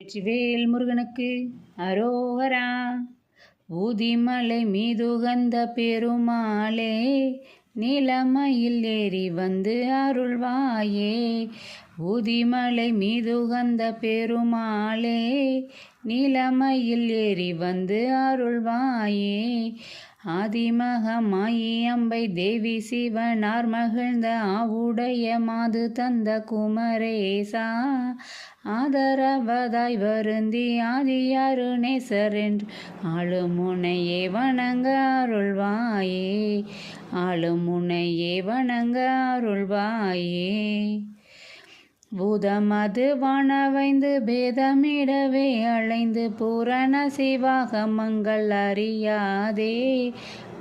வெற்றிவேல் முருகனுக்கு அரோகரா. ஊதிமலை மீதுகந்த பெருமாளே, நிலமையில் ஏறி வந்து அருள்வாயே. ஊதிமலை மீதுகந்த பெருமாளே, நிலமையில் ஏறி வந்து அருள்வாயே. ஆதிமகமாயி அம்பை தேவி சிவனார் மகிழ்ந்த ஆவுடைய மாது தந்த குமரேசா, ஆதரவதாய் வருந்தி ஆதியாரு நேசர் என்று ஆளுமுனையே வணங்க அருள்வாயே. ஆளுமுனையே வணங்க அருள்வாயே. பூதமது வானவைந்து பேதமிடவே அலைந்து பூரண சிவாகமங்கள் அறியாதே,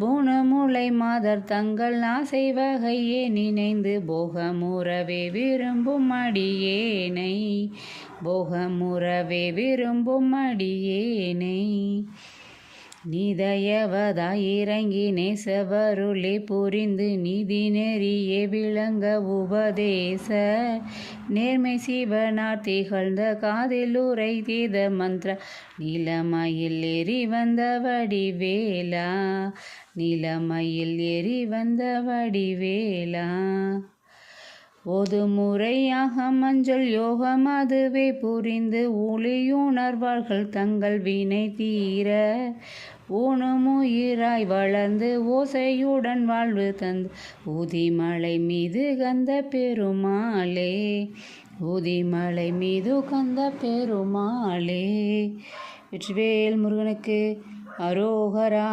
பூணமுலை மாதர் தங்கள் ஆசை வகையே நினைந்து போகமுறவே விரும்பும் அடியேனை. போகமுறவே விரும்பும் அடியேனை. நீதயவதாய் இறங்கி நேசவருளே புரிந்து நீதி நெறியே விளங்க உபதேச நேர்மை சிவனார் திகழ்ந்த காதில் உரை தீத மந்திர நிலமையில் ஏறி வந்த வடிவேலா. நிலமையில் ஏறி வந்த வடிவேலா. ஓது முறையாக மஞ்சள் யோகம் அதுவே புரிந்து ஒளியுணர்வார்கள் தங்கள் வினை தீர, ஊனுமுயிராய் வளர்ந்து ஓசையுடன் வாழ்வு தந்து ஊதிமலை மீது கந்த பெருமாளே. ஊதிமலை மீது கந்த பெருமாளே. வெற்றிவேல் முருகனுக்கு அரோகரா.